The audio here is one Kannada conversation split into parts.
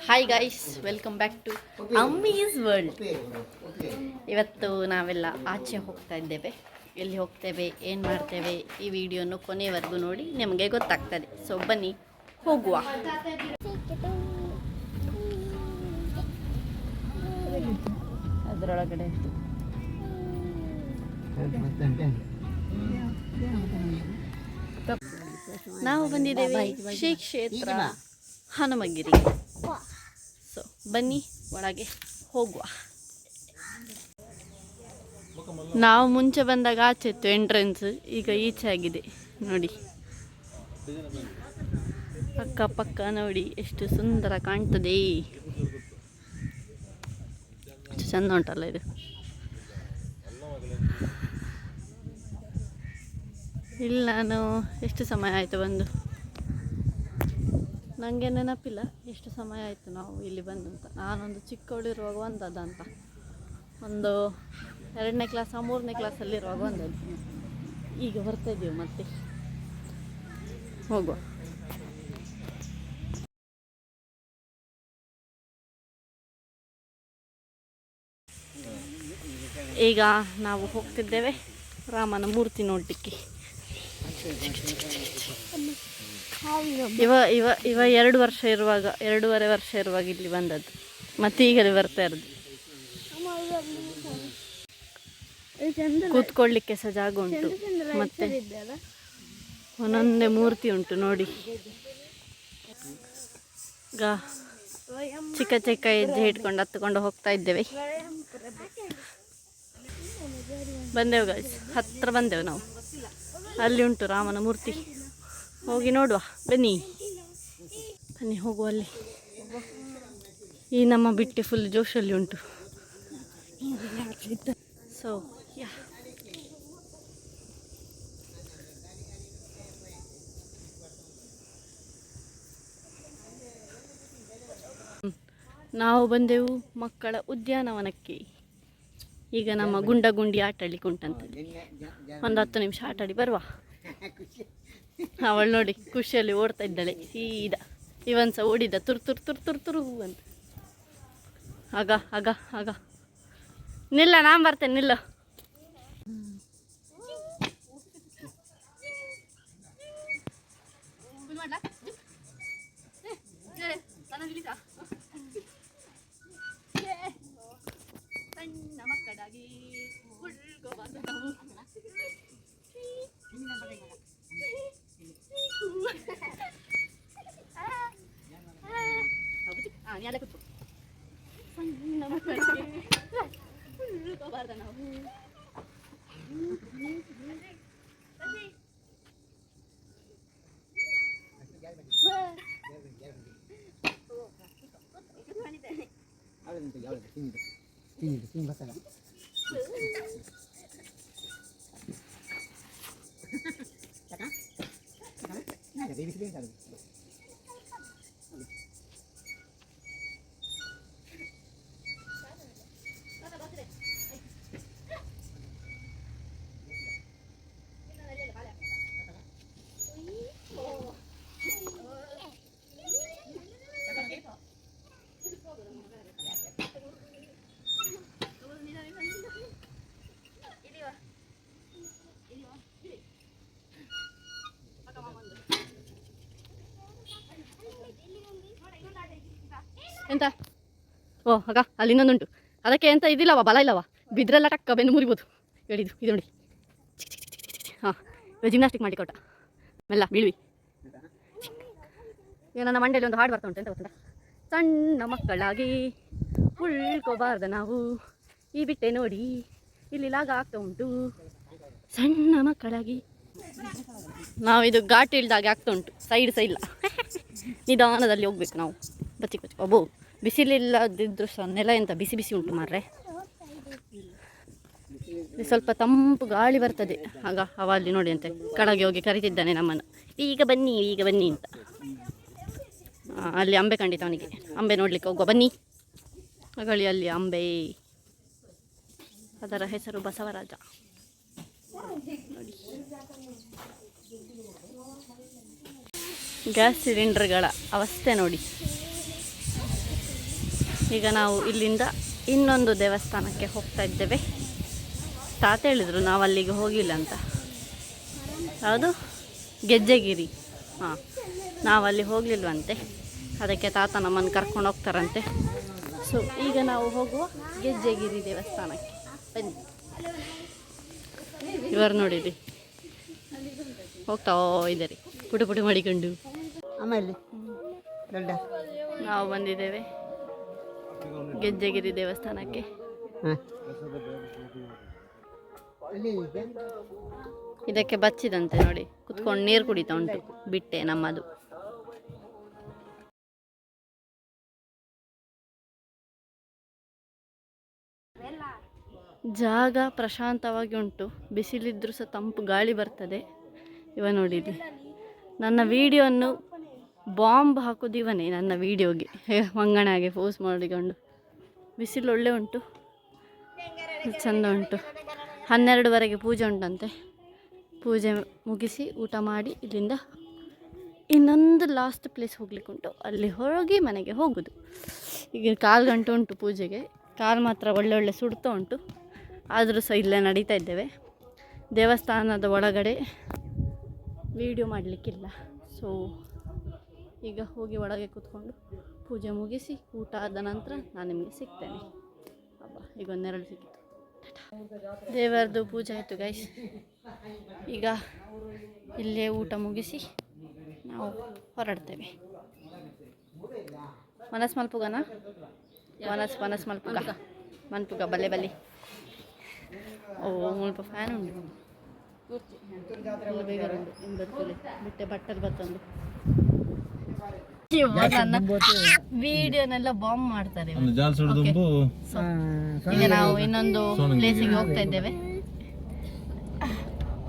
Hi guys, welcome back to Ammi's world. ಇವತ್ತು ನಾವೆಲ್ಲ ಆಚೆ ಹೋಗ್ತಾ ಇದ್ದೇವೆ. ಎಲ್ಲಿ ಹೋಗ್ತೇವೆ, ಏನು ಮಾಡ್ತೇವೆ, ಈ ವಿಡಿಯೋನು ಕೊನೆವರೆಗೂ ನೋಡಿ ನಿಮಗೆ ಗೊತ್ತಾಗ್ತದೆ. ಸೊ ಬನ್ನಿ ಹೋಗುವ. ಅದರೊಳಗಡೆ ನಾವು ಬಂದಿದ್ದೇವೆ ಶ್ರೀ ಕ್ಷೇತ್ರ ಹನುಮಗಿರಿ. ಸೊ ಬನ್ನಿ ಒಳಗೆ ಹೋಗುವ. ನಾವು ಮುಂಚೆ ಬಂದಾಗ ಆಚೆ ಇತ್ತು ಎಂಟ್ರೆನ್ಸ್, ಈಗ ಈಚೆ ಆಗಿದೆ ನೋಡಿ. ಅಕ್ಕಪಕ್ಕ ನೋಡಿ ಎಷ್ಟು ಸುಂದರ ಕಾಣ್ತದೆ. ಚಂದ ಉಂಟಲ್ಲ ಇದು. ಇಲ್ಲಿ ನಾನು ಎಷ್ಟು ಸಮಯ ಆಯಿತು ಬಂದು, ನನಗೆ ನೆನಪಿಲ್ಲ ಎಷ್ಟು ಸಮಯ ಆಯಿತು ನಾವು ಇಲ್ಲಿ ಬಂದು ಅಂತ. ನಾನೊಂದು ಚಿಕ್ಕವಳಿರುವಾಗ ಬಂದದಂತ, ಒಂದು 2ನೇ ಕ್ಲಾಸ್ 3ನೇ ಕ್ಲಾಸಲ್ಲಿರುವಾಗ ಬಂದದ್ದು. ಈಗ ಬರ್ತಾಯಿದ್ದೀವಿ ಮತ್ತೆ, ಹೋಗುವ. ಈಗ ನಾವು ಹೋಗ್ತಿದ್ದೇವೆ ರಾಮನ ಮೂರ್ತಿ ನೋಡಲಿಕ್ಕೆ. ಇವ 2 ವರ್ಷ ಇರುವಾಗ, 2.5 ವರ್ಷ ಇರುವಾಗ ಇಲ್ಲಿ ಬಂದದ್ದು, ಮತ್ತೆ ಈಗಲೇ ಬರ್ತಾ ಇರೋದು. ಕೂತ್ಕೊಳ್ಳಿಕ್ಕೆ ಸಹ ಜಾಗ ಉಂಟು, ಮತ್ತೆ ಒಂದೊಂದೇ ಮೂರ್ತಿ ಉಂಟು ನೋಡಿ. ಈಗ ಚಿಕ್ಕ ಚಿಕ್ಕ ಹೆಜ್ಜೆ ಇಟ್ಕೊಂಡು ಹತ್ಕೊಂಡು ಹೋಗ್ತಾ ಇದ್ದೇವೆ. ಬಂದೆವು ಗಾಯ್ಸ್, ಹತ್ತಿರ ಬಂದೆವು ನಾವು. ಅಲ್ಲಿ ಉಂಟು ರಾಮನ ಮೂರ್ತಿ, ಹೋಗಿ ನೋಡುವ ಬನ್ನಿ. ಬನ್ನಿ ಹೋಗುವ ಅಲ್ಲಿ. ಈ ನಮ್ಮ ಬಿಟ್ಟೆ ಫುಲ್ ಜೋಶಲ್ಲಿ ಉಂಟು. ಸೊ ಯಾ, ನಾವು ಬಂದೆವು ಮಕ್ಕಳ ಉದ್ಯಾನವನಕ್ಕೆ. ಈಗ ನಮ್ಮ ಗುಂಡಿ ಆಟ ಆಡ್ಲಿಕ್ಕೆ ಉಂಟಂತದೆ. ಒಂದು 10 ನಿಮಿಷ ಆಟ ಆಡಿ ಬರುವ. ಅವಳು ನೋಡಿ ಖುಷಿಯಲ್ಲಿ ಓಡ್ತಾ ಇದ್ದಾಳೆ ಸೀದಾ. ಇವನ್ ಸಹ ಓಡಿದ ತುರು ತುರು ತುರು ತುರು ತುರು ಅಂತ. ಆಗ ನಿಲ್ಲ, ನಾನು ಬರ್ತೇನೆ, ನಿಲ್ಲ. ಸಣ್ಣ ಮಕ್ಕಳಾಗಿ ಸಣ್ಣ ಮಕ್ಕಳಿಗೆ ಉಳ್ಕೋಬಾರ್ದ ನಾವು. ಎಂತ ಆಗ ಅಲ್ಲಿ ಇನ್ನೊಂದುಂಟು, ಅದಕ್ಕೆ ಎಂತ ಇದಿಲ್ಲವ, ಬಲ ಇಲ್ಲವ, ಬಿದ್ರೆಲ್ಲ ಟಕ್ಕ ಬೆನ್ನು ಮುರಿಬೋದು. ಹೇಳಿದ್ದು ಇದು ನೋಡಿ. ಹಾಂ, ಜಿಮ್ನಾಸ್ಟಿಕ್ ಮಾಡಿ ಕೊಟ್ಟ, ಮೆಲ್ಲ ಬೀಳ್ವಿ. ಈಗ ನನ್ನ ಮಂಡೆಯಲ್ಲಿ ಒಂದು ಹಾಡು ಬರ್ತಾ ಉಂಟು, ಎಂತ ಗೊತ್ತುಂಟ? ಸಣ್ಣ ಮಕ್ಕಳಾಗಿ ಉಳ್ಕೋಬಾರ್ದ ನಾವು, ಈ ಬಿಟ್ಟೆ ನೋಡಿ ಇಲ್ಲಿ ಲಾಗ ಆಗ್ತಾ ಉಂಟು. ಸಣ್ಣ ಮಕ್ಕಳಾಗಿ ನಾವಿದು ಘಾಟ್ ಇಳ್ದಾಗೆ ಆಗ್ತಾ ಉಂಟು, ಸೈಡ್ ಇಲ್ಲ. ನಿಧಾನದಲ್ಲಿ ಹೋಗ್ಬೇಕು ನಾವು. ಬಚ್ಚಿ ಅಬ್ಬೋ, ಬಿಸಿಲಿಲ್ಲದಿದ್ರು ಸಹ ನೆಲ ಎಂತ ಬಿಸಿ ಬಿಸಿ ಉಂಟು ಮಾರ್ರೆ. ಸ್ವಲ್ಪ ತಂಪು ಗಾಳಿ ಬರ್ತದೆ. ಆಗ ಅವ ಅಲ್ಲಿ ನೋಡಿ ಅಂತೆ ಕೆಳಗೆ ಹೋಗಿ ಕರಿತಿದ್ದಾನೆ ನಮ್ಮನ್ನು, ಈಗ ಬನ್ನಿ ಅಂತ. ಅಲ್ಲಿ ಅಂಬೆ ಕಂಡಿತ ಅವನಿಗೆ, ಅಂಬೆ ನೋಡ್ಲಿಕ್ಕೆ ಹೋಗುವ ಬನ್ನಿ. ಅಗಳಿ ಅಲ್ಲಿ ಅಂಬೆ, ಅದರ ಹೆಸರು ಬಸವರಾಜ ನೋಡಿ. ಗ್ಯಾಸ್ ಸಿಲಿಂಡರ್ಗಳ ಅವಸ್ಥೆ ನೋಡಿ. ಈಗ ನಾವು ಇಲ್ಲಿಂದ ಇನ್ನೊಂದು ದೇವಸ್ಥಾನಕ್ಕೆ ಹೋಗ್ತಾ ಇದ್ದೇವೆ. ತಾತ ಹೇಳಿದರು ನಾವು ಅಲ್ಲಿಗೆ ಹೋಗಿಲ್ಲ ಅಂತ. ಯಾವುದು ಗೆಜ್ಜೆಗಿರಿ. ಹಾಂ, ನಾವಲ್ಲಿ ಹೋಗಲಿಲ್ವಂತೆ, ಅದಕ್ಕೆ ತಾತ ನಮ್ಮನ್ನು ಕರ್ಕೊಂಡು ಹೋಗ್ತಾರಂತೆ. ಸೊ ಈಗ ನಾವು ಹೋಗುವ ಗೆಜ್ಜೆಗಿರಿ ದೇವಸ್ಥಾನಕ್ಕೆ ಬನ್ನಿ. ಇವರು ನೋಡಿರಿ ಹೋಗ್ತಾ ಇದ್ದಾರೆ ಪುಟ ಪುಟ ಮಾಡಿಕೊಂಡು. ಆಮೇಲೆ ನಾವು ಬಂದಿದ್ದೇವೆ ಗೆಜ್ಜೆಗಿರಿ ದೇವಸ್ಥಾನಕ್ಕೆ. ಇದಕ್ಕೆ ಬಚ್ಚಿದಂತೆ ನೋಡಿ, ಕುತ್ಕೊಂಡು ನೀರು ಕುಡಿತಾ ಉಂಟು ಬಿಟ್ಟೆ ನಮ್ಮದು. ಜಾಗ ಪ್ರಶಾಂತವಾಗಿ ಉಂಟು, ಬಿಸಿಲಿದ್ರೂ ಸಹ ತಂಪು ಗಾಳಿ ಬರ್ತದೆ. ಇವ ನೋಡಿದ್ವಿ ನನ್ನ ವಿಡಿಯೋವನ್ನು ಬಾಂಬ್ ಹಾಕೋದು ಇವನೇ ನನ್ನ ವಿಡಿಯೋಗೆ, ಮಂಗನಾಗೆ ಪೋಸ್ ಮಾಡಿಕೊಂಡು. ಬಿಸಿಲು ಒಳ್ಳೆ ಉಂಟು, ಚಂದ ಉಂಟು. 12ವರೆಗೆ ಪೂಜೆ ಉಂಟಂತೆ. ಪೂಜೆ ಮುಗಿಸಿ ಊಟ ಮಾಡಿ ಇಲ್ಲಿಂದ ಇನ್ನೊಂದು ಲಾಸ್ಟ್ ಪ್ಲೇಸ್ ಹೋಗ್ಲಿಕ್ಕೆ ಉಂಟು, ಅಲ್ಲಿ ಹೋಗಿ ಮನೆಗೆ ಹೋಗೋದು. ಈಗ 1/4 ಗಂಟೆ ಉಂಟು ಪೂಜೆಗೆ. ಕಾಲು ಮಾತ್ರ ಒಳ್ಳೆ ಸುಡ್ತಾ ಉಂಟು, ಆದರೂ ಸಹ ಇಲ್ಲೇ ನಡೀತಾ ಇದ್ದೇವೆ. ದೇವಸ್ಥಾನದ ಒಳಗಡೆ ವಿಡಿಯೋ ಮಾಡಲಿಕ್ಕಿಲ್ಲ. ಸೊ ಈಗ ಹೋಗಿ ಒಳಗೆ ಕೂತ್ಕೊಂಡು ಪೂಜೆ ಮುಗಿಸಿ ಊಟ ಆದ ನಂತರ ನಾನು ನಿಮಗೆ ಸಿಗ್ತೇನೆ. ಅಬ್ಬಾ, ಈಗ ಒಂದೆರಡು ಸಿಕ್ಕಿತು. ದೇವರದು ಪೂಜೆ ಆಯಿತು ಗೈಸ್. ಈಗ ಇಲ್ಲೇ ಊಟ ಮುಗಿಸಿ ನಾವು ಹೊರಡ್ತೇವೆ. ಮನಸ್ ಮಲ್ಪುಗನಾ? ಮನಸ್ ಮಲ್ಪುಗ ಮನ್ಪುಗ ಬಲ್ಲೆ ಬಲ್ಲಿ. ಓ ಮುಲ್ಪ ಫ್ಯಾನ್ ಉಂಟು ಬೇಗ ಬಿಟ್ಟೆ ಬಟ್ಟಲು ಬತ್ತೊಂದು. ನನ್ನ ವಿಡಿಯೋನೆಲ್ಲ ಬಾಂಬ್ ಮಾಡ್ತಾರೆ. ಈಗ ನಾವು ಇನ್ನೊಂದು ಪ್ಲೇಸಿಗೆ ಹೋಗ್ತಾ ಇದ್ದೇವೆ,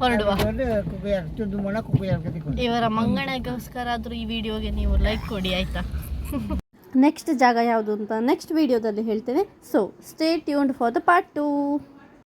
ಹೊರಡುವ. ಇವರ ಮಂಗನಗೋಸ್ಕರ ಆದರೂ ಈ ವಿಡಿಯೋಗೆ ನೀವು ಲೈಕ್ ಕೊಡಿ ಆಯಿತಾ. ನೆಕ್ಸ್ಟ್ ಜಾಗ ಯಾವುದು ಅಂತ ನೆಕ್ಸ್ಟ್ ವಿಡಿಯೋದಲ್ಲಿ ಹೇಳ್ತೇನೆ. So stay tuned for the part 2.